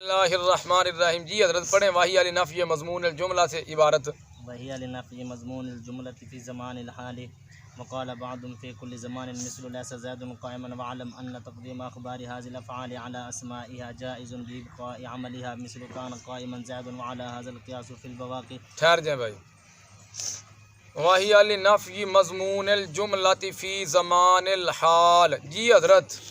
اللہ الرحمن الرحیم. جی حضرت پڑھیں. وحی علی نفی مضمون الجملہ سے عبارت. وہی علی نفی مضمون الجملۃ فی زمان الحال وقال بعض فی کل زمان مثل لیس زید قائما وعلم ان تقدیم اخبار هذه الافعال على اسمائها جائز بابقاء عملها مثل كان قائما زید وعلى هذا القياس في البواقي. ٹھہر جائیں بھائی. وحی علی نفی مضمون الجملہ فی زمان الحال. جی حضرت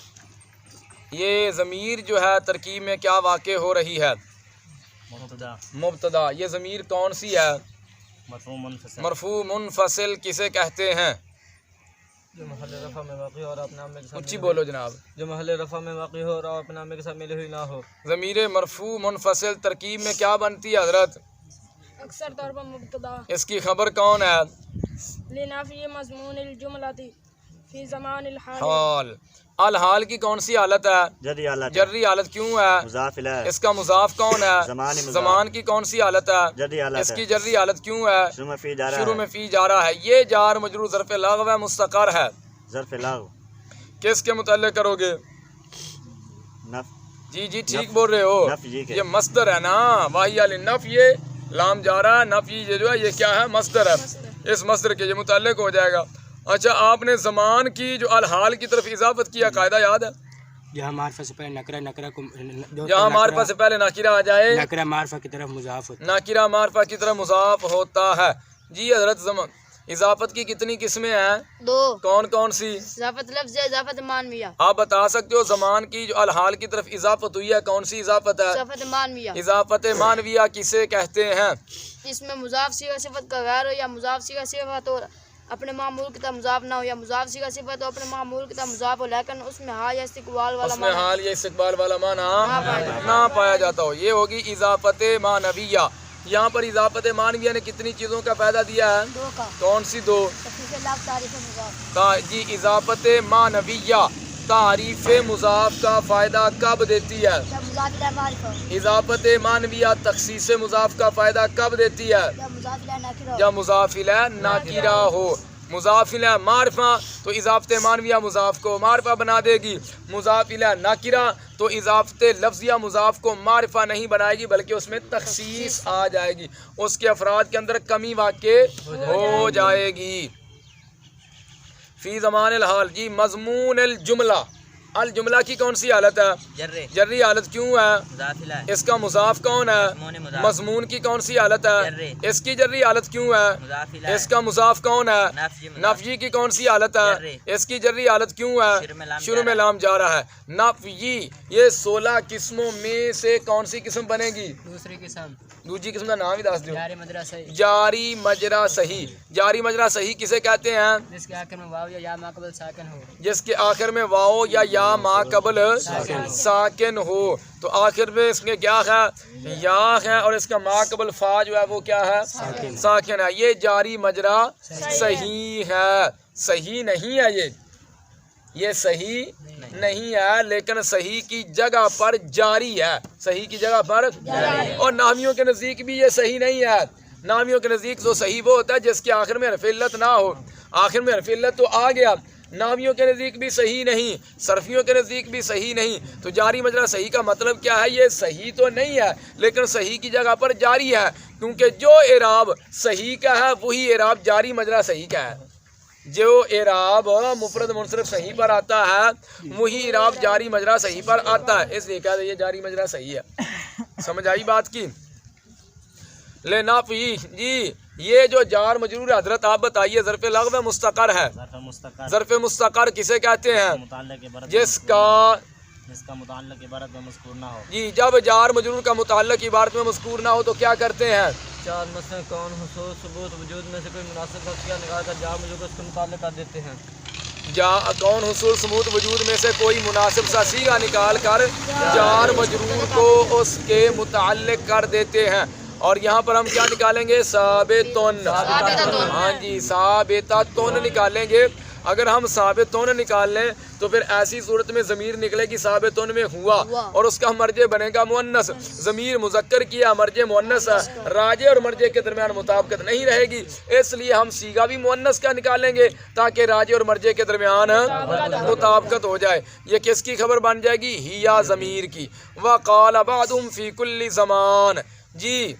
یہ ضمیر جو ہے ترکیب میں کیا واقع ہو رہی ہے؟ مبتدا. یہ ضمیر کون سی ہے؟ مرفوع منفصل کسے کہتے ہیں؟ جو محل رفع میں واقع ہو اور اپنے نام کے ساتھ اونچی بولو جناب. جو محل رفع میں واقع ہو اور اپنے نام کے ساتھ ملی ہوئی نہ ہو. ضمیر مرفوع منفصل ترکیب میں کیا بنتی ہے حضرت؟ اکثر طور پر مبتدا. اس کی خبر کون ہے؟ لنافی مضمون الجملۃ فی زمان الحال. حال. الحال کی کون سی حالت ہے؟ جری حالت. کیوں ہے؟ اس کا مضاف کون ہے؟ زمان کی کون سی حالت ہے؟ اس کی جری حالت. کیوں ہے؟ شروع میں فی جا رہا ہے. یہ جار مجرور ظرف لغو ہے مستقر ہے. ظرف لغو کس کے متعلق کرو گے؟ جی ٹھیک بول رہے ہو. یہ مصدر ہے نا. واہی علی نف یہ لام جا رہا ہے. نف یہ جو ہے یہ کیا ہے؟ مصدر ہے. اس مصدر کے یہ متعلق ہو جائے گا. اچھا آپ نے زمان کی جو الحال کی طرف اضافت کیا قاعدہ یاد ہے؟ جہاں معرفہ سے پہلے نکرہ کو جہاں معرفہ سے پہلے ناکرہ آ جائے نکرہ معرفہ کی طرف مضاف ہوتا ہے. ناکرہ معرفہ کی طرف مضاف ہوتا ہے. جی حضرت زمان اضافت کی کتنی قسمیں ہیں؟ دو. کون کون سی؟ اضافت لفظ ہے، اضافت مانویہ. آپ بتا سکتے ہو زمان کی جو الحال کی طرف اضافت ہوئی ہے کون سی اضافت ہے؟ اضافت مانویہ. اضافت مانویہ کسے کہتے ہیں؟ اس میں مضاف صیغہ صفت کا غیر ہو یا مضاف صیغہ صفت ہو اپنے معمول کی طرف مضاف نہ ہو یا مضاف صیغہ صفت ہو اپنے معمول کی طرف مضاف ہو لیکن اس میں حال یا استقبال والا اس میں حال یا استقبال والا معنی نہ پایا جاتا ہو. یہ ہوگی اضافت مانویہ. یہاں پر اضافت مانویہ نے کتنی چیزوں کا فائدہ دیا ہے؟ دو کا. کون سی دو؟ تعریف مضاف. جی اضافت مانویہ تعریف مضاف کا فائدہ کب دیتی ہے؟ جب مضاف الیہ معرفہ ہو. اضافت مانویہ تخصیص مضاف کا فائدہ کب دیتی ہے؟ جب مضاف الیہ نکرہ ہو. جب مضاف الیہ ناکرہ ہو. مضاف الیہ معرفہ تو اضافت مانویہ مضاف کو معرفہ بنا دے گی. مضاف الیہ ناکرہ تو اضافت لفظیہ مضاف کو معرفہ نہیں بنائے گی بلکہ اس میں تخصیص آ جائے گی. اس کے افراد کے اندر کمی واقع ہو جائے گی. فی زمان الحال. جی مضمون الجملہ. الجملہ کی کون سی حالت ہے؟ جری حالت. کیوں ہے؟ اس کا مضاف کون ہے؟ مضمون کی کون سی حالت ہے؟ اس کی جری حالت. کیوں ہے؟ اس کا مضاف کون ہے؟ نفی کی کون سی حالت ہے؟ اس کی جری حالت. کیوں ہے؟ شروع میں لام جا رہا ہے. نفی. یہ 16 قسموں میں سے کون سی قسم بنے گی؟ دوسری قسم کا نام ہی دس دو. جاری مجرا صحیح. جاری مجرا صحیح کسے کہتے ہیں؟ جس کے آخر میں واو یا یا ما قبل ساکن ہو. جس کے آخر میں واو یا ما قبل ساکن ہو. تو آخر میں اس میں کیا ہے؟ یا ہے اور اس کا ما قبل فا جو ہے وہ کیا ہے؟ ساکن ہے. یہ جاری مجرا صحیح ہے. صحیح نہیں ہے. یہ صحیح نہیں ہے لیکن صحیح کی جگہ پر جاری ہے. صحیح کی جگہ پر اور نامیوں کے نزدیک بھی یہ صحیح نہیں ہے. نامیوں کے نزدیک تو صحیح وہ ہوتا ہے جس کے آخر میں حرف علت نہ ہو. آخر میں حرف علت تو آ گیا. نامیوں کے نزدیک بھی صحیح نہیں, صرفیوں کے نزدیک بھی صحیح نہیں. تو جاری مجرا صحیح کا مطلب کیا ہے؟ یہ صحیح تو نہیں ہے لیکن صحیح کی جگہ پر جاری ہے, کیونکہ جو اعراب صحیح کا ہے وہی اعراب جاری مجرا صحیح کا ہے. جو اعراب مفرد منصرف صحیح پر آتا ہے وہی اعراب جاری مجرا صحیح پر آتا ہے, اس لیے کہا یہ جاری مجرا صحیح ہے. سمجھ آئی بات کی؟ لنافی. جی یہ جو جار مجرور حضرت آپ بتائیے ظرف لغو مستقر ہے. ظرف مستقر کسے کہتے ہیں؟ جس کا متعلق عبارت میں مذکور نہ ہو. جی جب جار مجرور کا متعلق عبارت میں مذکور نہ ہو تو کیا کرتے ہیں؟ چار مثلا کون حصول ثبوت وجود میں سے کوئی مناسب خاصیت نکال کر جار مجرور کو اس کے متعلق کر دیتے ہیں. کون حصول ثبوت وجود میں سے کوئی مناسب سا صیغہ نکال کر جار مجرور کو اس کے متعلق کر دیتے ہیں. اور یہاں پر ہم کیا نکالیں گے؟ ثابتن. ہاں جی ثابتتن نکالیں گے. اگر ہم ثابتون نکال لیں تو پھر ایسی صورت میں ضمیر نکلے گی ثابتون میں ہوا اور اس کا مرجع بنے گا مؤنث. ضمیر مذکر کیا مرجع مؤنث ہے, راجع اور مرجع کے درمیان مطابقت نہیں رہے گی, اس لیے ہم صیغہ بھی مؤنث کا نکالیں گے تاکہ راجع اور مرجع کے درمیان مطابقت ہو جائے. یہ کس کی خبر بن جائے گی؟ ہیا ضمیر کی. وقال بعضهم فی کل زمان. جی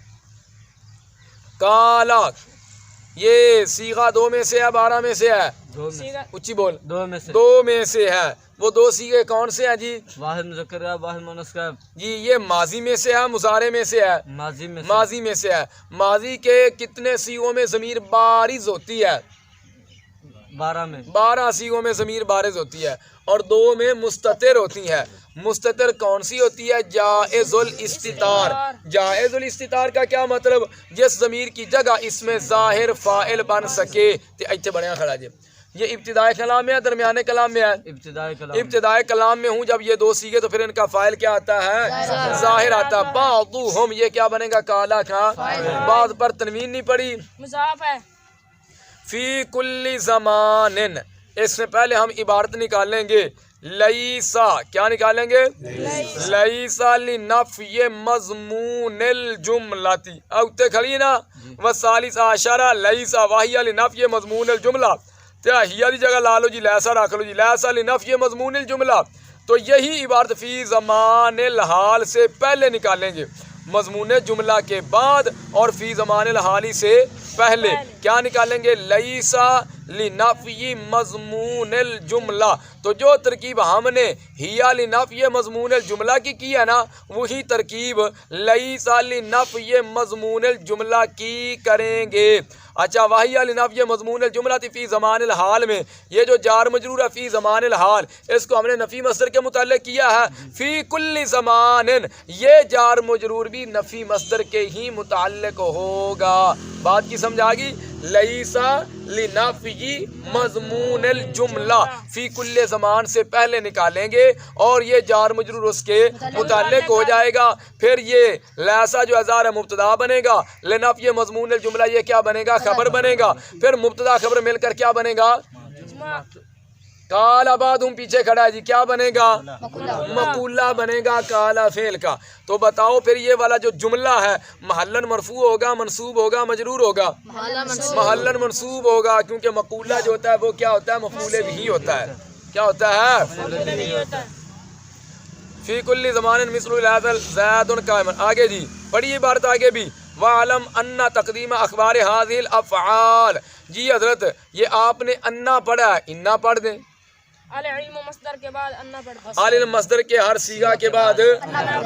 کالا یہ صیغہ 2 میں سے ہے 12 میں سے ہے؟ اچھی بول. 2 میں سے. 2 میں سے ہے. وہ 2 صیغے کون سے ہیں جی؟ واحد مذکر ہے واحد مؤنث کا. جی یہ ماضی میں سے ہے مضارع میں سے ہے؟ ماضی میں. ماضی میں سے ہے. ماضی کے کتنے صیغوں میں ضمیر بارز ہوتی ہے؟ 12 میں. 12 صیغوں میں ضمیر بارز ہوتی ہے اور 2 میں مستتر ہوتی ہے. مستتر کون سی ہوتی ہے؟ جائز الاستتار. جائز الاستتار کا کیا مطلب؟ جس ضمیر کی جگہ اس میں ظاہر فاعل بن سکے. تے بڑھیا کھڑا جی. یہ ابتدائی کلام میں ہے درمیانے کلام میں ہے؟ ابتدائی کلام. ابتدائی کلام میں ہوں. جب یہ 2 صیغے تو پھر ان کا فاعل کیا آتا ہے؟ ظاہر آتا ہے. بعضهم یہ کیا بنے گا؟ کالا کا. بعض پر تنوین نہیں پڑی. مضاف ہے. فی کل زمان. اس سے پہلے ہم عبارت نکالیں گے لیسا. کیا نکالیں گے؟ لیسا لنفی مضمون الجملتی. اوتے کھڑی نا والثالث عشرہ لیسا وہی لنفی مضمون الجملہ. تیا ہیا دی جگہ لا لو جی لیسا رکھ لو جی. لیسا لنفی مضمون الجملہ. تو یہی عبارت فی زمان الحال سے پہلے نکالیں گے, مضمون جملہ کے بعد, اور فی زمان الحالی سے پہلے کیا نکالیں گے؟ لیسا لنفی مضمون الجملہ. تو جو ترکیب ہم نے ہیا لنفی مضمون الجملہ کی ہے نا, وہی ترکیب لیسا لنفی مضمون الجملہ کی کریں گے. اچھا وہی لنفی مضمون الجملہ فی زمان الحال میں یہ جو جار مجرور ہے فی زمان الحال, اس کو ہم نے نفی مصدر کے متعلق کیا ہے. فی کل زمان یہ جار مجرور بھی نفی مصدر کے ہی متعلق ہوگا. بات کی سمجھ آ گئی؟ لیسا لنفی مضمون الجملہ فی کل زمان سے پہلے نکالیں گے اور یہ جار مجرور اس کے متعلق ہو جائے گا. پھر یہ لیسا جو ازار مبتدا بنے گا, لنفی مضمون الجملہ یہ کیا بنے گا؟ خبر بنے گا. پھر مبتدا خبر مل کر کیا بنے گا؟ کالا بعضهم پیچھے کھڑا ہے جی. کیا بنے گا؟ مقولہ بنے گا کالا فعل کا. تو بتاؤ پھر یہ والا جو جملہ ہے محلن مرفوع ہوگا منصوب ہوگا مجرور ہوگا؟ محلن منصوب ہوگا, کیونکہ مقولہ جو ہوتا ہے وہ کیا ہوتا ہے؟ مفعول بھی ہوتا ہے. کیا ہوتا ہے؟ فی کل زمان مثل العدل زید قائم. آگے جی پڑھیے عبارت آگے بھی. وَعَلَمْ أَنَّ تَقْدِيمَ أَخْبَارِ هَذِهِ الْأَفْعَالِ. جی حضرت یہ آپ نے انا پڑھا ہے, انا پڑھ دیں. العلم مصدر کے بعد انا پڑھا. عالم مصدر کے ہر صیغہ کے بعد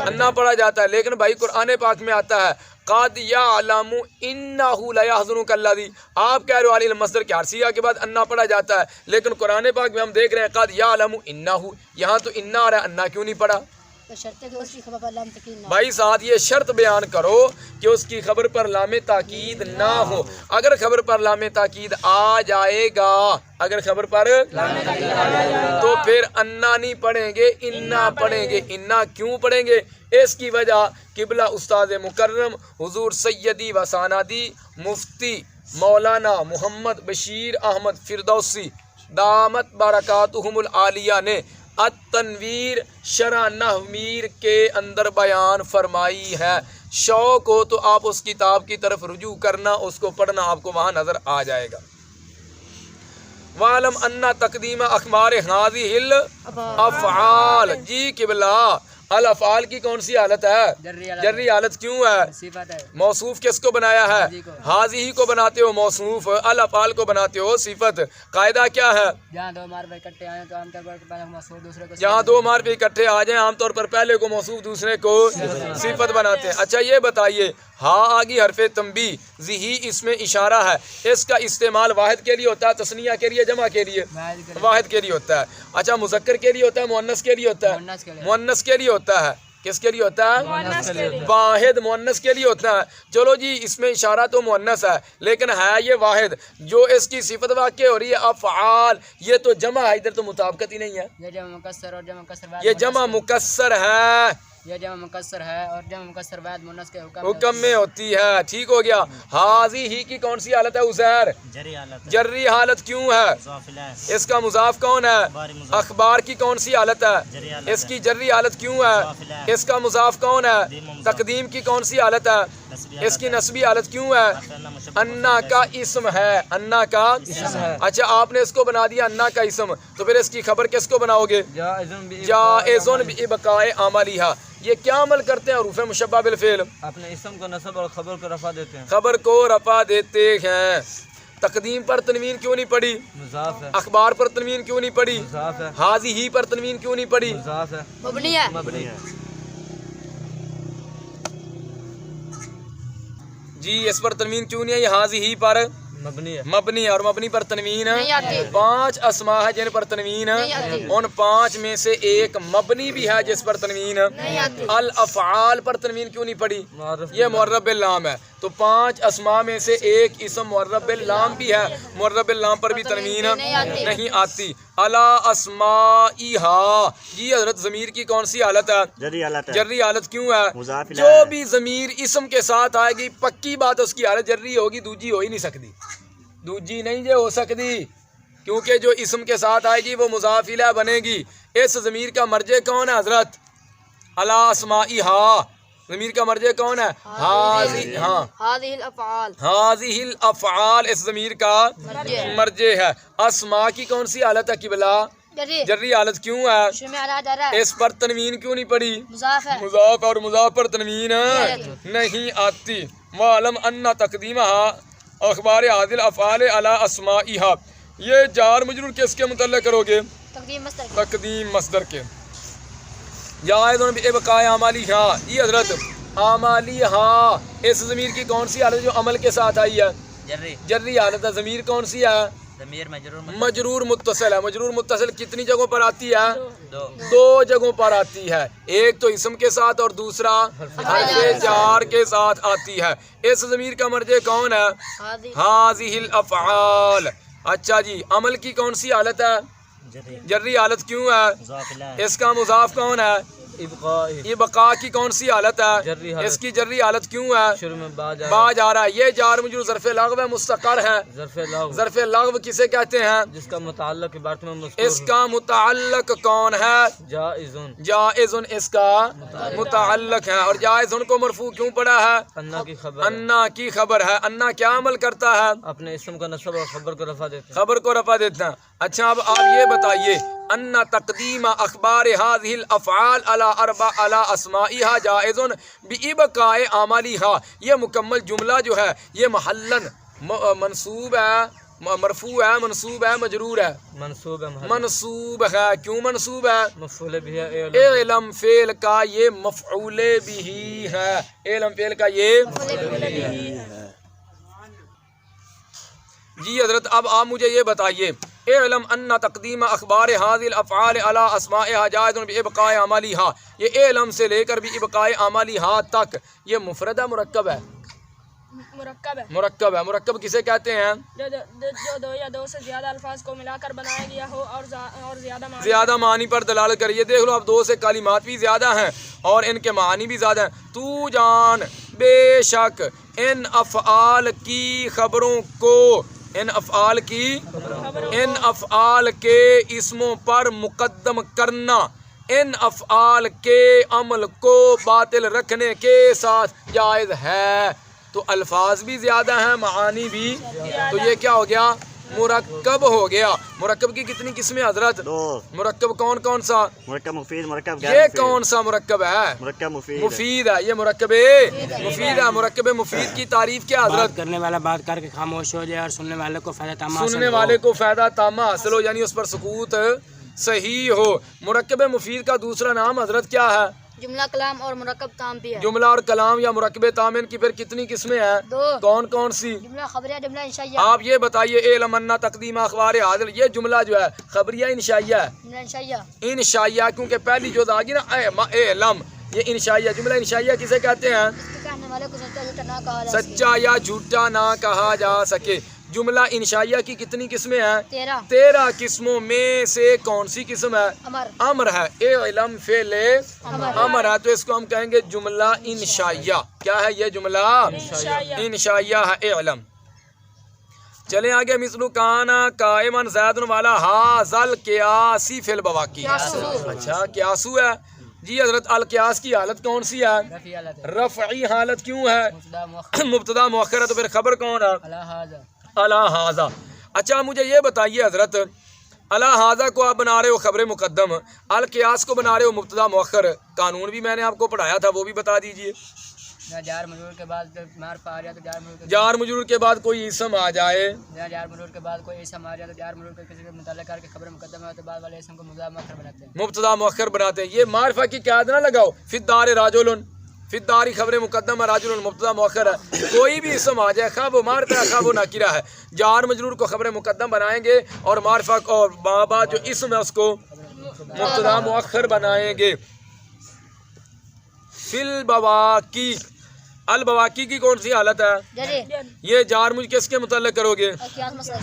انا پڑھا جاتا ہے. لیکن بھائی قرآن پاک میں آتا ہے قد یعلم انہ لیحزنک الذی. آپ کہہ رہے ہو عالم مصدر کے ہر صیغہ کے بعد انا پڑھا جاتا ہے, لیکن قرآن پاک میں ہم دیکھ رہے ہیں قد یعلم انہ, یہاں تو انا آ رہا ہے, انا کیوں نہیں پڑھا؟ بھائی ساتھ یہ شرط بیان کرو کہ اس کی خبر پر لام تاکید نہ ہو. اگر خبر پر لام تاکید آ جائے گا, اگر خبر پر تو پھر انا نہیں پڑھیں گے انا پڑھیں گے. انا کیوں پڑھیں گے؟ اس کی وجہ قبلہ استاد مکرم حضور سیدی و سانادی مفتی مولانا محمد بشیر احمد فردوسی دامت برکاتہم العالیہ نے التنویر شرح نحویر کے اندر بیان فرمائی ہے. شوق ہو تو آپ اس کتاب کی طرف رجوع کرنا, اس کو پڑھنا, آپ کو وہاں نظر آ جائے گا. وَعَلَمْ أَنَّ تَقْدِيمَ أَخْبَارِ هَذِهِ الْأَفْعَالِ. جی قبلہ الافعال کی کون سی حالت ہے؟ جری حالت. کیوں ہے؟ موصوف کس کو بنایا ہے؟ حاضی کو بناتے ہو موصوف, الافعال کو بناتے ہو صفت. قاعدہ کیا ہے؟ جہاں 2 معرفہ اکٹھے آئیں تو عام طور پر پہلے موصوف دوسرے کو, جہاں 2 معرفہ اکٹھے آ جائیں عام طور پر پہلے کو موصوف دوسرے کو صفت بناتے ہیں. اچھا یہ بتائیے ہاں آگی حرف تنبیہ ذی اس میں اشارہ ہے, اس کا استعمال واحد کے لیے ہوتا ہے, تثنیہ کے لیے, جمع کے لیے؟ واحد کے لیے ہوتا ہے. اچھا مذکر کے لیے ہوتا ہے, مؤنث کے لیے ہوتا ہے؟ مؤنث کے لیے ہوتا ہے. کس کے لیے ہوتا ہے؟ واحد مؤنث کے لیے ہوتا ہے. چلو جی اس میں اشارہ تو مؤنث ہے لیکن ہے یہ واحد. جو اس کی صفت واقع ہو رہی ہے افعال, یہ تو جمع ہے, ادھر تو مطابقت ہی نہیں ہے. یہ جمع مکسر اور جمع کسر, یہ جمع مکسر ہے, یہ جمع مکسر ہے اور جمع مکسر واحد مونس کے حکم میں ہوتی ہے. ٹھیک ہو گیا. حاضی ہی کی کون سی حالت ہے عزیر؟ جری حالت جری حالت کیوں ہے؟ مضاف الیہ اس کا مضاف کون ہے؟ اخباری مضاف اخبار کی کون سی حالت ہے؟ جری حالت اس کی جری حالت کیوں ہے؟ اس کا مضاف کون ہے؟ تقدیم کی کون سی حالت ہے؟ اس کی نسبی حالت کیوں ہے؟ انا کا اسم ہے. انا کا اسم ہے. اچھا آپ نے اس کو بنا دیا انا کا اسم تو پھر اس کی خبر کس کو بناؤ گے؟ جائزن بإبقاء عملیہا. یہ کیا عمل کرتے ہیں حروف مشبہ بالفعل؟ اپنے اسم کو نصب اور خبر کو رفع دیتے ہیں. خبر کو رفع دیتے ہیں. تقدیم پر تنوین کیوں نہیں پڑی؟ مضاف ہے. اخبار پر تنوین کیوں نہیں پڑی؟ مضاف ہے. حاضی ہی پر تنوین کیوں نہیں پڑی؟ مضاف ہے. مبنی ہے. مبنی ہے. جی اس پر تنوین کیوں نہیں ہے؟ یہ حاضی ہی پر مبنی ہے. مبنی ہے اور مبنی پر تنوین نہیں آتی. 5 اسماء ہے جن پر تنوین نہیں آتی. ان 5 میں سے ایک مبنی بھی ہے جس پر تنوین نہیں آتی. الافعال پر تنوین کیوں نہیں پڑی؟ معرف یہ معرب باللام ہے. تو 5 اسماء میں سے ایک اسم معرب باللام بھی ہے. معرب باللام پر بھی تنوین نہیں آتی. الا اسمائها. جی حضرت ضمیر کی کون سی حالت ہے؟ جری حالت ہے. جری حالت کیوں ہے؟ مضاف الیہ جو ہے. بھی ضمیر اسم کے ساتھ آئے گی پکی بات اس کی حالت جری ہوگی. دوجی ہو ہی نہیں سکتی. دوجی نہیں جو ہو سکتی کیونکہ جو اسم کے ساتھ آئے گی وہ مضاف الیہ بنے گی. اس ضمیر کا مرجع کون ہے حضرت؟ الا اسمائها. ضمیر کا مرجع کون ہے؟ حاضی. ہاں هذه الافعال حاضی الافعال اس ضمیر کا مرجع ہے. اسماء کی کون سی حالت ہے قبلہ؟ جری جری حالت کیوں ہے؟ شروع میں ادا جا رہا ہے. اس پر تنوین کیوں نہیں پڑی؟ مضاف ہے. مضاف اور مضاف پر تنوین نہیں آتی. وعلم ان تقدیمها اخبار عادل افعال علی اسمائها. یہ جار مجرور کس کے متعلق کرو گے؟ تقدیم مصدر کی. تقدیم مصدر کے. جائزن بإبقاء عملیہا. یہ حضرت عملیہا اس ضمیر کی کون سی حالت جو عمل کے ساتھ آئی ہے؟ جری جری حالت ہے. ضمیر کون سی ہے؟ ضمیر مجرور مجرور متصل ہے. مجرور متصل کتنی جگہوں پر آتی ہے؟ دو 2 جگہوں پر آتی ہے. ایک تو اسم کے ساتھ اور دوسرا حرف جار کے ساتھ آتی ہے. اس ضمیر کا مرجع کون ہے؟ هذه حاضی الافعال. اچھا جی عمل کی کون سی حالت ہے؟ جری جری حالت کیوں ہے؟ مضاف الیہ اس کا مضاف کون ہے؟ ابقاء. یہ بقا کی کون سی حالت جری ہے؟ حالت. اس کی جری حالت کیوں ہے؟ شروع میں با جا با جا رہا ہے. یہ جار مجرور ظرف لغو ہے مستقر ہے. ظرف لغو ظرف لغو کسے کہتے ہیں؟ جس کا متعلق عبارت میں مذکور اس کا متعلق کون ہے؟ جائزن. جائزن اس کا متعلق ہے. اور جائزن کو مرفوع کیوں پڑا ہے؟ انا کی خبر ہے. انا کی خبر ہے. انا کیا عمل کرتا ہے؟ اپنے اسم کا نصب اور خبر کو رفع دیتے ہیں. خبر کو رفع دیتا ہے. اچھا اب آپ یہ بتائیے ان تقدیم اخبار هذه الافعال على اسمائها جائز بإبقاء عملیها. یہ مکمل جملہ جو ہے یہ محلن منصوب ہے مرفوع ہے منصوب ہے مجرور ہے؟ منصوب ہے. محل منصوب ہے. کیوں منصوب ہے؟ مفعول بھی ہے. علم فعل کا یہ مفعول بھی ہے. علم فعل کا یہ جی حضرت اب آپ مجھے یہ بتائیے اعلم ان تقدیم اخبار هذه الافعال على اسمائها جائز بإبقاء عملیها. یہ علم سے لے کر بھی ابقاء عملیها تک یہ مفرد ہے مرکب ہے؟ مرکب ہے. مرکب ہے. مرکب کسے کہتے ہیں؟ جو 2 یا 2 سے زیادہ الفاظ کو ملا کر بنایا گیا ہو اور زیادہ معنی پر دلالت کریے. دیکھ لو اب 2 سے کلمات بھی زیادہ ہیں اور ان کے معنی بھی زیادہ ہیں. تو جان بے شک ان افعال کی خبروں کو ان افعال کے اسموں پر مقدم کرنا ان افعال کے عمل کو باطل رکھنے کے ساتھ جائز ہے. تو الفاظ بھی زیادہ ہیں معانی بھی. تو یہ کیا ہو گیا؟ مرکب ہو گیا. مرکب کی کتنی قسمیں حضرت؟ 2. مرکب کون کون سا؟ مرکب مفید مرکب غیر یہ مفید. کون سا مرکب ہے؟ مرکب مفید. مفید ہے. یہ مرکب مفید ہے. مرکب مفید کی تعریف کیا حضرت؟ کرنے والا بات کر کے خاموش ہو جائے اور سننے والے کو فائدہ تمام سننے والے کو فائدہ تامہ حاصل ہو یعنی اس پر سکوت صحیح ہو. مرکب مفید کا دوسرا نام حضرت کیا ہے؟ جملہ کلام اور مرکب تام بھی ہے. جملہ اور کلام یا مرکب تام ان کی پھر کتنی قسمیں ہیں؟ 2. کون کون سی؟ جملہ خبریہ جملہ انشائیہ. آپ یہ بتائیے اعلم ان تقدیم اخبار عادل یہ جملہ جو ہے خبریہ انشائیہ ہے؟ جملہ انشائیہ. انشائیہ کیونکہ پہلی جو آ گئی نا اعلم یہ انشائیہ. جملہ انشائیہ کسے کہتے ہیں؟ اس کے کہنے والے کو سچا جھوٹا نہ کہا جا سکے. سچا یا جھوٹا نہ کہا جا سکے. جملہ انشائیہ کی کتنی قسمیں ہیں؟ 13 قسموں میں سے کون سی قسم ہے؟ امر ہے. اعلم فعل امر ہے تو اس کو ہم کہیں گے جملہ انشائیہ. کیا ہے یہ جملہ؟ انشائیہ ہے اعلم. چلیں آگے. مثل کان قائما زید والا ھذل قیاسی فی البواقی. اچھا قیاسو ہے جی حضرت. القیاس کی حالت کون سی ہے؟ رفیع حالت ہے. رفعی حالت کیوں ہے؟ مبتدا مؤخر مبتدا مؤخر ہے تو پھر خبر کون ہے؟ علی ھذا. علی ھذا. اچھا مجھے یہ بتائیے حضرت علی ھذا کو آپ بنا رہے ہو خبر مقدم, القیاس کو بنا رہے ہو مبتدا مؤخر. قانون بھی میں نے آپ کو پڑھایا تھا وہ بھی بتا دیجئے. جار مجرور کے بعد معرفہ آ رہا تو جار مجرور جار مجرور کے بعد کوئی اسم آ جائے, جار مجرور کے بعد کوئی اسم آ رہا تو جار مجرور کے کسی کے متعلق کر کے خبر مقدم ہے تو بعد والے اسم کو مبتدا مؤخر بناتے ہیں. مبتدا مؤخر بناتے ہیں. یہ معرفہ کی قید نہ لگاؤ. فی الدار راجل, فی الدار خبر مقدم ہے, راجل مبتدا مؤخر ہے. کوئی بھی اسم آ جائے خواہ وہ معرفہ ہے خواہ وہ نکرہ ہے, جار مجرور کو خبر مقدم بنائیں گے اور معرفہ کو اور بابا جو اسم ہے اس کو مبتدا مؤخر بنائیں گے. فی البواقی, البواقی کی کون سی حالت ہے؟ یہ جار مجھ کس کے متعلق کرو گے؟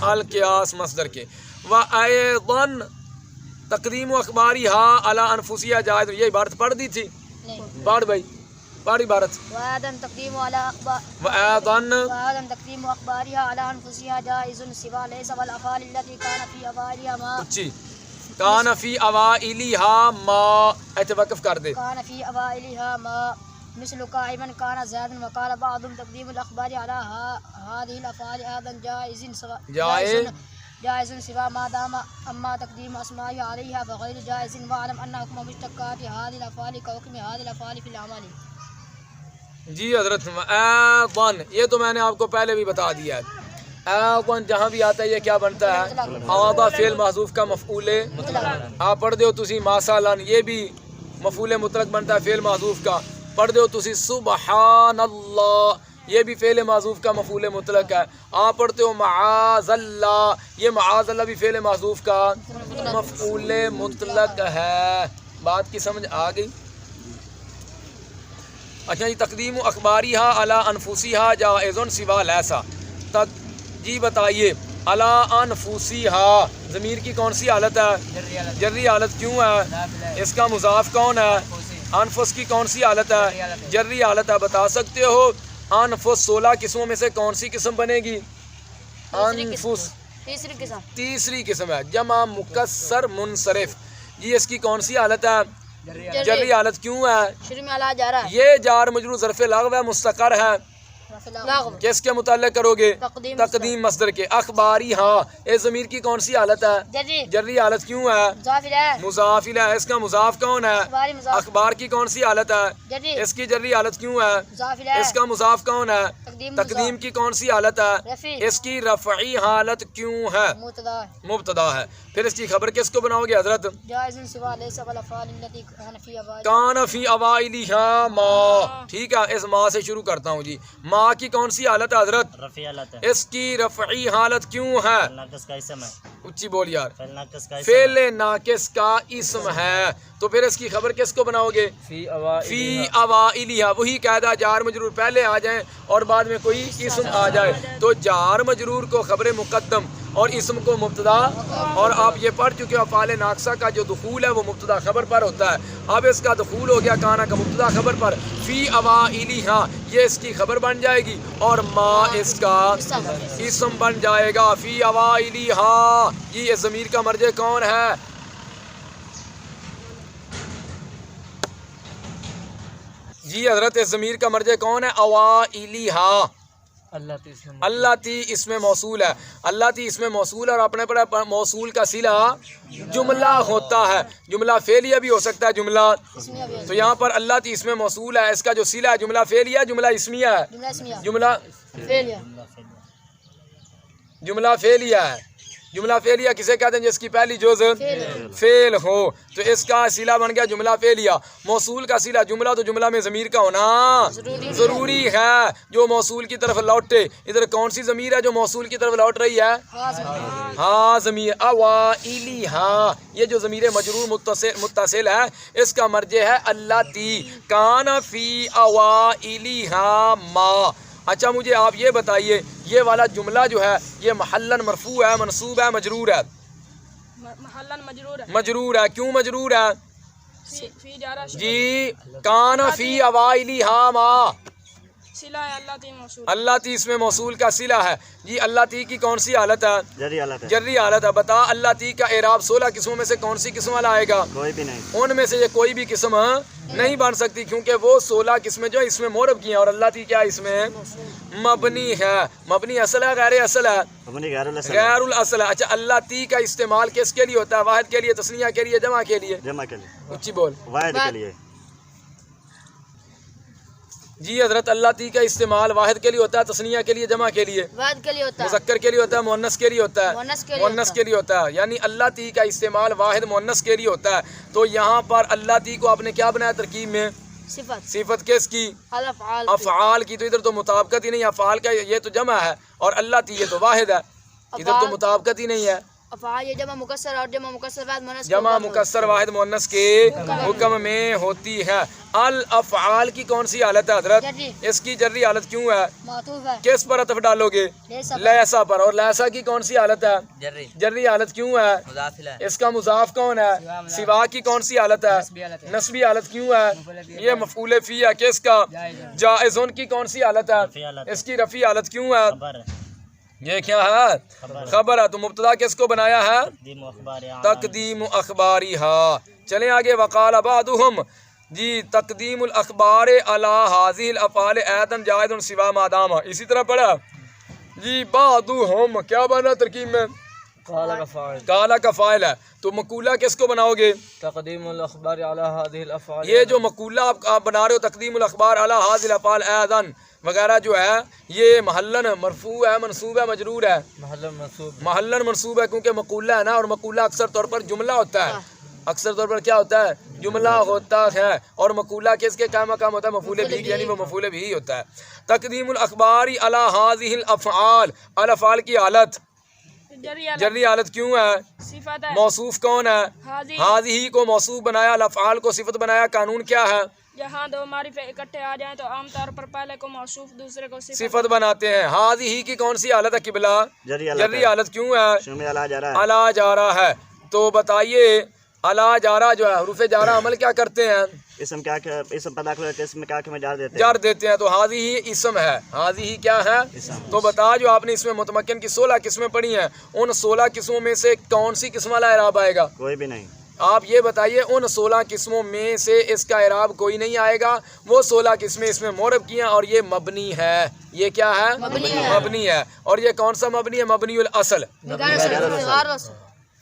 القیاس مصدر کے. وَأَيْضًا تقدیم و اخباری ہا علی انفسیہ جائز. یہ عبارت پڑھ دی تھی, پڑھ بھائی پڑھ عبارت. وآدم تقدیم على اخبار وَأَيْضًا وآدم تقدیم اخبارها على انفسها جائز سوا ليس والافعال التي كان في اوائلها ما اچھی کان فی اوائلها ما. ایسے وقف کر دے. كان في اوائلها ما مثل قائما كان زيد وقال بعضهم تقديم الاخبار على هذه الافعال ايضا جائز سوا جائز سوا ما دام اما تقديم اسماء عليها فغير جائز. واعلم ان حكم مشتقات هذه الافعال كحكم هذه الافعال في الاعمال. جی حضرت ایضاً یہ تو میں نے آپ کو پہلے بھی بتا دیا ہے. ایضاً جہاں بھی آتا ہے یہ کیا بنتا ہے؟ آضا فعل محذوف کا مفعول آپ پڑھ دیو تسی. مثلاً یہ بھی مفعول مطلق بنتا ہے فعل محذوف کا. پڑھ دیو تسی سبحان اللہ, یہ بھی فعل محذوف کا مفعول مطلق ہے. آپ پڑھتے ہو معاذ اللہ, یہ معاذ اللہ بھی فعل محذوف کا مفعول مطلق ہے. بات کی سمجھ آ گئی؟ اچھا جی. تقدیم اخباریہا علی انفسیہا جائز سوا لیسا. جی بتائیے علی انفسیہا ضمیر کی کون سی حالت ہے؟ جری حالت. کیوں ہے؟ اس کا مضاف کون ہے؟ انفس کی کون سی حالت ہے؟ جری حالت ہے. بتا سکتے ہو انفس 16 قسموں میں سے کون سی قسم بنے گی؟ انفس تیسری قسم ہے. جمع مکسر منصرف. جی اس کی کون سی حالت ہے؟ جری حالت. کیوں ہے؟ شروع میں علا جا رہا ہے. یہ جار مجرور ظرف لغو ہے, مستقر ہے. کس کے متعلق کرو گے؟ تقدیم مصدر کے. اخباری ہاں, اس ضمیر کی کون سی حالت ہے؟ جری حالت. کیوں ہے؟ مضاف الیہ. اس کا مضاف کون ہے؟ اخبار کی کون سی حالت ہے؟ اس کی جری حالت. کیوں ہے؟ اس کا مضاف کون ہے؟ تقدیم کی کون سی حالت ہے؟ اس کی رفعی حالت. کیوں ہے؟ مبتدا ہے. پھر اس کی خبر کس کو بناؤ گے حضرت؟ کان فی اوائلها ما. ٹھیک ہے, اس ما سے شروع کرتا ہوں جی. ما کی کون سی حالت ہے حضرت؟ رفیع حالت ہے. اس کی رفعی حالت. کیوں ہے؟ ناقص کا اسم ہے. اچھی بول یار. فعل ناقص کا اسم فعل ناقص کا اسم ہے تو پھر اس کی خبر کس کو بناؤ گے؟ فی فی اوائلها. وہی قاعدہ جار مجرور پہلے آ جائیں اور بعد میں کوئی اسم آ جائے تو جار مجرور کو خبر مقدم اور اسم کو مبتدا. اور آپ یہ پڑھ چکے ہو افعال ناقصہ کا جو دخول ہے وہ مبتدا خبر پر ہوتا ہے. اب اس کا دخول ہو گیا کانا کا مبتدا خبر پر. فی اوائلها یہ اس کی خبر بن جائے گی اور ما اس کا اسم بن جائے گا. فی اوائلها یہ ضمیر کا مرجع کون ہے؟ جی حضرت اس ضمیر کا مرجع کون ہے؟ اوائلها. اللہ تی اس میں موصول ہے. اللہ تی اس میں موصول ہے اور اپنے پر موصول کا صلہ جملہ ہوتا ہے. جملہ فعلیہ بھی ہو سکتا ہے جملہ. تو یہاں پر اللہ تی اس میں موصول ہے, اس کا جو صلہ ہے جملہ فعلیہ جملہ اسمیہ ہے. جملہ فعلیہ ہے. جملہ فعلیہ کسے کہتے ہیں؟ جس کی پہلی جز فعل ہو. تو اس کا صلہ بن گیا جملہ فعلیہ. موصول کا صلہ جملہ تو جملہ میں ضمیر کا ہونا ضروری ہے جو موصول کی طرف لوٹے. ادھر کون سی ضمیر ہے جو موصول کی طرف لوٹ رہی ہے؟ ہاں ضمیر اوائلها. یہ جو ضمیر مجرور متصل ہے اس کا مرجع ہے اللہ تی. کان فی اوائلها ما. اچھا مجھے آپ یہ بتائیے یہ والا جملہ جو ہے یہ محلن مرفوع ہے منصوب ہے مجرور ہے؟ محلن مجرور ہے مجرور ہے. کیوں مجرور ہے؟ فی جارہ جی کان فی اوائلہا ما صلہ ہے اللہ تی موصول اللہ تی اس میں موصول کا صلہ ہے. جی اللہ تی کی کون سی حالت ہے؟ جری حالت ہے. جری حالت ہے. بتا اللہ تی کا اعراب 16 قسموں میں سے کون سی قسم والا آئے گا؟ کوئی بھی نہیں. ان میں سے یہ کوئی بھی قسم نہیں بن سکتی کیونکہ وہ 16 قسمیں جو اس میں مورب کی ہیں اور اللہ تی کیا اس میں مبنی ہے. مبنی اصل ہے غیر اصل ہے؟ مبنی غیر الاصل. غیر الاصل ہے. اچھا اللہ تی کا استعمال کس کے لیے ہوتا ہے؟ واحد کے لیے، تثنیہ کے لیے، جمع کے لیے؟ جمع کے لیے. اچھی بول. واحد کے لیے. جی حضرت اللہ تی کا استعمال واحد کے لیے ہوتا ہے، تثنیہ کے لیے، جمع کے لیے؟ واحد کے لیے ہوتا ہے، مذکر کے لیے ہوتا ہے، مؤنث کے لیے ہوتا ہے؟ مؤنث کے لیے ہوتا ہے. یعنی اللہ تی کا استعمال واحد مؤنث کے لیے ہوتا ہے. تو یہاں پر اللہ تی کو آپ نے کیا بنایا ترکیب میں؟ صفت. صفت کس کی؟ الافعال. افعال کی. تو ادھر تو مطابقت ہی نہیں. افعال کا یہ تو جمع ہے اور اللہ تی یہ تو واحد ہے. ادھر تو مطابقت ہی نہیں ہے. افعال یہ جمع مکسر اور جمع مکسر واحد مؤنث جمع مکسر واحد مؤنث کے حکم میں ہوتی ہے. الافعال کی کون سی حالت ہے حضرت؟ جری. اس کی جری حالت کیوں ہے؟ معطوف ہے کس پر عطف ڈالو گے؟ لیسا. لیسا پر. اور لیسا کی کون سی حالت ہے؟ جری جری حالت کیوں ہے؟ مضاف ہے اس کا مضاف کون ہے؟ سوا کی کون سی حالت ہے؟ نسبی حالت ہے. نسبی حالت کیوں ہے؟ یہ مفعول فی ہے. کس کا؟ جائزن کی کون سی حالت ہے؟ اس کی رفیع حالت کیوں ہے؟ خبر یہ کیا ہے؟ خبر ہے. تو مبتدا کس کو بنایا ہے؟ تقدیم و اخبار تقدیم اخباریہا. چلیں آگے. وقال بعضهم جی تقدیم الاخبار علی هذه الافعال ایضا جائز سوا ما دام. اسی طرح پڑھا جی بعضهم کیا بنا ترکیب میں؟ قال کا فاعل کالا کا فاعل ہے. تو مقولہ کس کو بناؤ گے؟ تقدیم الاخبار علی هذه الافعال. یہ جو مقولہ آپ بنا رہے ہو تقدیم الاخبار علی هذه الافعال ایضا وغیرہ جو ہے یہ محلن مرفوع ہے منصوب ہے مجرور ہے؟ محل منصوب. محلن منصوب ہے کیونکہ مقولہ ہے نا. اور مقولہ اکثر طور پر جملہ ہوتا ہے. اکثر طور پر کیا ہوتا ہے؟ جملہ ہوتا ہے. اور مقولہ کس کے قائم مقام ہوتا ہے؟ مفعول بھی. یعنی وہ مفعول بھی ہوتا ہے. تقدیم الاخبار علی هذه الافعال. الافعال کی حالت جری حالت کیوں ہے؟ صفت ہے. موصوف کون ہے؟ حاضی. حاضی کو موصوف بنایا، الافعال کو صفت بنایا. قانون کیا ہے؟ جہاں دو معرفے اکٹھے آ جائیں تو عام طور پر پہلے کو موصوف دوسرے کو صفت بناتے ہیں. حاضی کی کون سی حالت ہے قبلہ؟ جری جری حالت کیوں ہے؟ شروع میں الا جا رہا ہے. الا جا رہا ہے. تو بتائیے الا جا رہا جو ہے حروف جارہ عمل کیا کرتے ہیں؟ اسم کیا اسم پیدا کرتے ہیں. اسم میں کیا کہ میں جار دیتے ہیں. جار دیتے ہیں. تو حاضی ہی اسم ہے. حاضی ہی کیا ہے؟ تو بتا جو آپ نے اس میں متمکن کی 16 قسمیں پڑھی ہیں ان 16 قسموں میں سے کون سی قسم والا اعراب آئے گا؟ کوئی بھی نہیں. آپ یہ بتائیے ان 16 قسموں میں سے اس کا اعراب کوئی نہیں آئے گا. وہ 16 قسمیں اس میں مورب کی ہیں اور یہ مبنی ہے. یہ کیا ہے؟ مبنی ہے. اور یہ کون سا مبنی ہے؟ مبنی الاصل.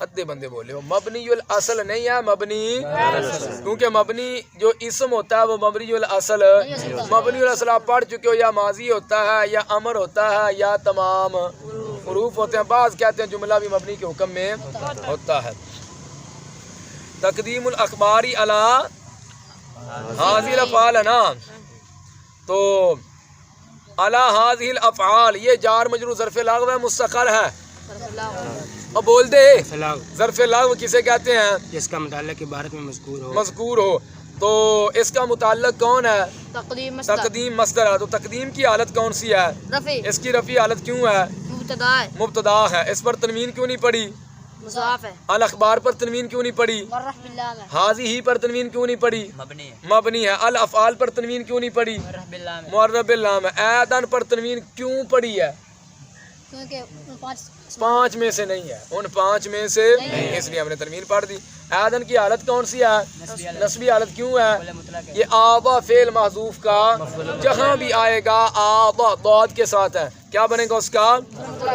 ادھے بندے بولے ہو مبنی الاصل نہیں ہے مبنی کیونکہ مبنی جو اسم ہوتا ہے وہ مبنی الاصل. مبنی الاصل آپ پڑھ چکے ہو. یا ماضی ہوتا ہے یا امر ہوتا ہے یا تمام حروف ہوتے ہیں. بعض کہتے ہیں جملہ بھی مبنی کے حکم میں ہوتا ہے. تقدیم الاخباری علی هذه الافعال ہے نا. تو علی هذه الافعال یہ جار مجرور ظرف لغو ہے مستقر ہے. اب بول دے ظرف لغو کسے کہتے ہیں؟ جس کا متعلق عبارت میں مذکور ہو. تو اس کا متعلق کون ہے؟ تقدیم مصدر. تقدیم مصدر ہے. تو تقدیم کی حالت کون سی ہے؟ رفع. اس کی رفع حالت کیوں ہے؟ مبتدا ہے. مبتدا ہے. اس پر تنوین کیوں نہیں پڑی؟ مضاف ہے. الاخبار پر تنوین کیوں نہیں پڑی؟ مرف باللام ہے. حاضی ہی پر تنوین کیوں نہیں پڑی؟ مبنی ہے. مبنی ہے. الافعال پر تنوین کیوں نہیں پڑی؟ مرحب باللام ہے. معرب اللام ہے. ایدن پر تنوین کیوں پڑی ہے؟ کیونکہ ان 5 میں سے نہیں ہے. ان 5 میں سے نہیں. اس لیے ہم نے تنوین پڑھ دی. ایدن کی حالت کون سی ہے؟ نسبی حالت کیوں ہے؟ یہ آبا فعل محذوف کا جہاں بھی آئے گا آبا ضاد کے ساتھ ہے. کیا بنے گا اس کا؟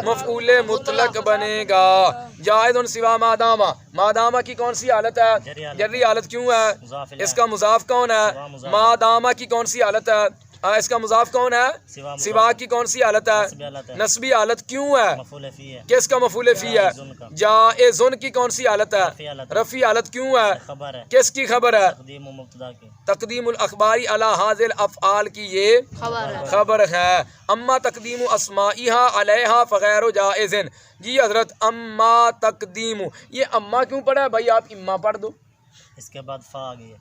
مفعول مطلق بنے گا. جائز سوا مادامہ. مادامہ کی کون سی حالت ہے؟ جری حالت کیوں ہے؟ اس کا مضاف کون ہے؟ مادامہ کی کون سی حالت ہے؟ اس کا مضاف کون ہے؟ سوا کی کون سی حالت ہے؟ نسبی حالت کیوں ہے؟ کس کا مفعول فی ہے؟ جائزن کی کون سی حالت ہے؟ رفیع حالت کیوں ہے؟ کس کی خبر ہے؟ تقدیم الاخباری علی هذه الافعال کی یہ خبر ہے. اما تقدیم اسمائها علیہا فغیر جائز. جی حضرت اما تقدیم یہ اما کیوں پڑھا ہے بھائی؟ آپ اما پڑھ دو. اس کے بعد فا آ گئی ہے.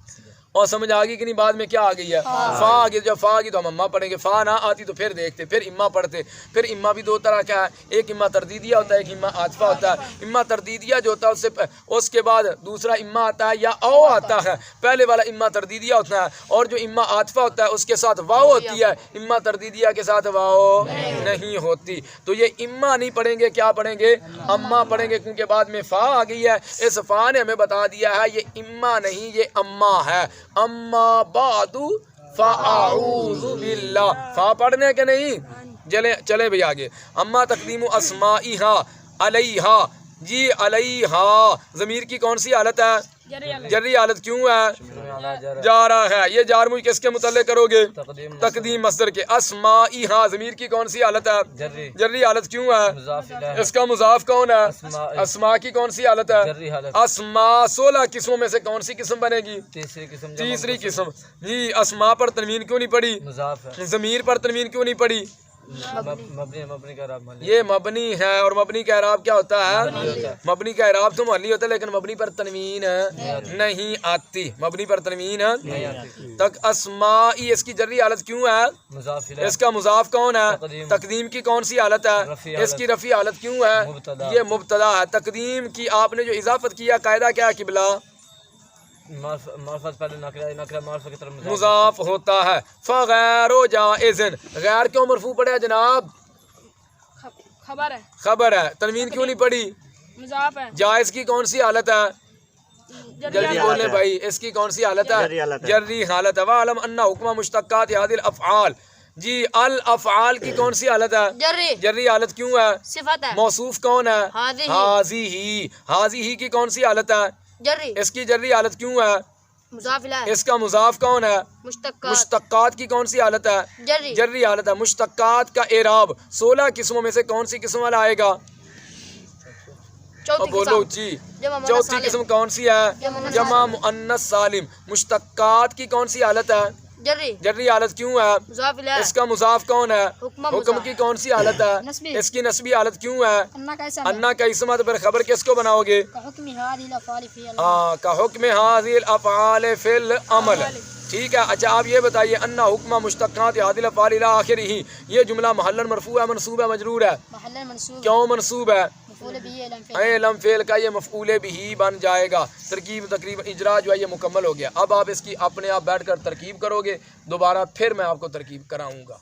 اور سمجھ آ گئی کہ نہیں؟ بعد میں کیا آ گئی ہے؟ فا آ گئی. جب فا آ گئی تو ہم اما پڑھیں گے، فا نہ آتی تو پھر دیکھتے، پھر اما پڑھتے. پھر اما بھی دو طرح کا ہے، ایک اما تردیدیہ ہوتا ہے، ایک اما عاطفہ ہوتا ہے. اما تردیدیہ جو ہوتا ہے اس کے بعد دوسرا اما آتا ہے یا او آتا ہے. پہلے والا اما تردیدیہ ہوتا ہے، اور جو اما عاطفہ ہوتا ہے اس کے ساتھ واو ہوتی ہے، اما تردیدیہ کے ساتھ واو نہیں ہوتی. تو یہ اما نہیں پڑھیں گے، کیا پڑھیں گے؟ اما پڑھیں گے، کیونکہ بعد میں فا آ گئی ہے. اس فا نے ہمیں بتا دیا ہے یہ اما نہیں، یہ اما ہے. اما بعد فاعوذ باللہ. فا پڑھنے کے نہیں؟ چلے بھئی آگے. اما تقدیم اسمائہا علیہا. جی علیہا ضمیر کی کون سی حالت ہے؟ جری حالت. کیوں ہے؟ جا رہا ہے. یہ جار مجھ کس کے متعلق کرو گے؟ تقدیم مصدر کے. اسمائہا ضمیر کی کون سی حالت ہے؟ جری حالت. کیوں ہے؟ اس کا مضاف کون ہے؟ اسما کی کون سی حالت ہے؟ اسما 16 قسموں میں سے کون سی قسم بنے گی؟ تیسری قسم. جی اسما پر تنوین کیوں نہیں پڑی؟ ضمیر پر تنوین کیوں نہیں پڑی؟ یہ مبنی ہے، اور مبنی کا اعراب کیا ہوتا ہے؟ مبنی کا اعراب تو محلی ہوتا ہے، لیکن مبنی پر تنوین نہیں آتی. مبنی پر تنوین تک. اسمائی اس کی جری حالت کیوں ہے؟ اس کا مضاف کون ہے؟ تقدیم کی کون سی حالت ہے؟ اس کی رفع حالت کیوں ہے؟ یہ مبتدا ہے. تقدیم کی آپ نے جو اضافت کیا قاعدہ کیا ہے قبلہ؟ مضاف ہوتا ہے. فغیر جائز. غیر کیوں مرفوع پڑے ہے جناب؟ خبر ہے. خبر ہے. تنوین کیوں نہیں پڑی؟ مضاف ہے. جائز کی کون سی حالت ہے؟ جلدی بولیں بھائی. اس کی کون سی حالت ہے؟ جری حالت ہے. وَعَلَمْ أَنَّ حُكْمَ مُشْتَقَّاتِ هَذِهِ الْأَفْعَالِ. جی الافعال کی کون سی حالت ہے؟ جری حالت. کیوں ہے؟ صفت ہے. موصوف کون ہے؟ حاضی. حاضی کی کون سی حالت ہے؟ جری. اس کی جری حالت کیوں ہے؟ مضاف الیہ. اس کا مضاف کون ہے؟ مشتقات. مشتقات کی کون سی حالت ہے؟ جری. جری حالت ہے. مشتقات کا اعراب 16 قسموں میں سے کون سی قسم والا آئے گا؟ بولو جی. چوتھی قسم کون سی ہے؟ جمع مؤنث سالم. مشتقات کی کون سی حالت ہے؟ جری. جری حالت. کیوں ہے؟ مضاف الیہ. اس کا مضاف کون ہے؟ حکم کی کون سی حالت ہے؟ نسبی. اس کی نسبی حالت. کیوں ہے؟ انا کا اسم ہے. تو پھر خبر کس کو بناؤ گے؟ حکم هذه الافعال فی کا حکم هذه الافعال فی العمل. ٹھیک ہے. اچھا آپ یہ بتائیے انا حکم مشتقات هذه الافعال الى اخره. یہ جملہ محل مرفوع ہے، منصوب ہے، مجرور ہے؟ محل منصوب. کیوں منصوب ہے؟ مفعول به لم فعل کا یہ مفعول بھی بن جائے گا. ترکیب تقریباً اجرا جو ہے یہ مکمل ہو گیا. اب آپ اس کی اپنے آپ بیٹھ کر ترکیب کرو گے، دوبارہ پھر میں آپ کو ترکیب کراؤں گا.